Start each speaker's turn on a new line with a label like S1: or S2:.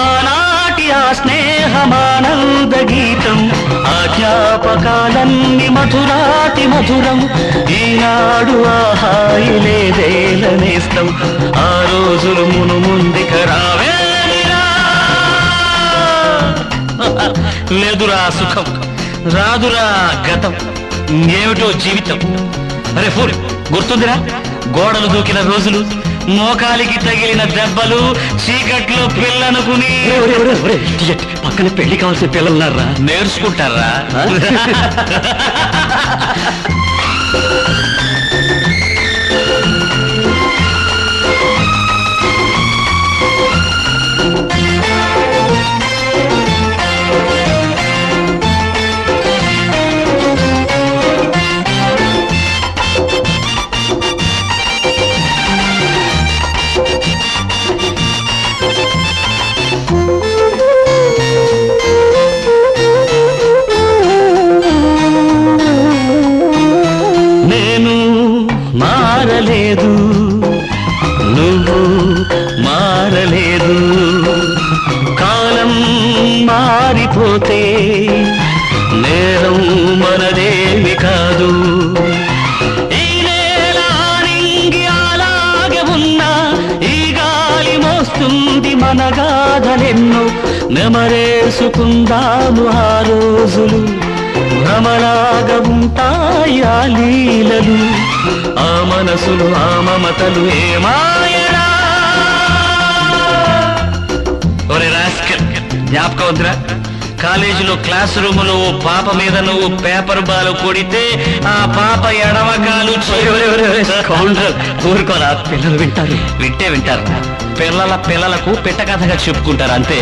S1: ఆనాటి ఆ స్నేహమానంద గీతం, ఆ జ్ఞాపకాలన్నీ మధురాతి మధురం. ఈనాడు ఆ హాయి లేదేలనేస్తం, ఆ రోజులు మును ముందుక రావేలా. లేదురా సుఖం, రాదురా గతం, ఏమిటో జీవితం. అరే ఫూల్, గుర్తుందిరా గోడలు దూకిన రోజులు, మోకాలికి తగిలిన దెబ్బలు, చీకట్లో పిల్లనుకుని.
S2: పక్కన పెళ్లి కావాల్సిన పిల్లలున్నారా?
S1: నేర్చుకుంటారా? నేను మారలేదు, నువ్వు మారలేదు. కాలం మారిపోతే నేరం మనదేమి కాదు. ఈ నేల నింగి అలాగే ఉన్నా, ఈ గాలి మోస్తుంది మన గాథలెన్నో. నెమరేసుకుందాము ఆ రోజులు, భ్రమలాగా ఉంటాయి ఆ లీలలు. ఆ మనసులు, ఆ మమతలు ఏమాయరా. ఒరే రాస్కల్, జ్ఞాపకం వద్దురా? కాలేజీలో క్లాస్ రూమ్ లో ఓ పాప మీద నువ్వు పేపర్ బాలు కొడితే ఆ పాప ఎడమకాలు
S2: ఊరుకోరా, పిల్లలు వింటారు.
S1: వింటారు. పిల్లలకు పిట్ట కథగా చెప్పుకుంటారు అంతే.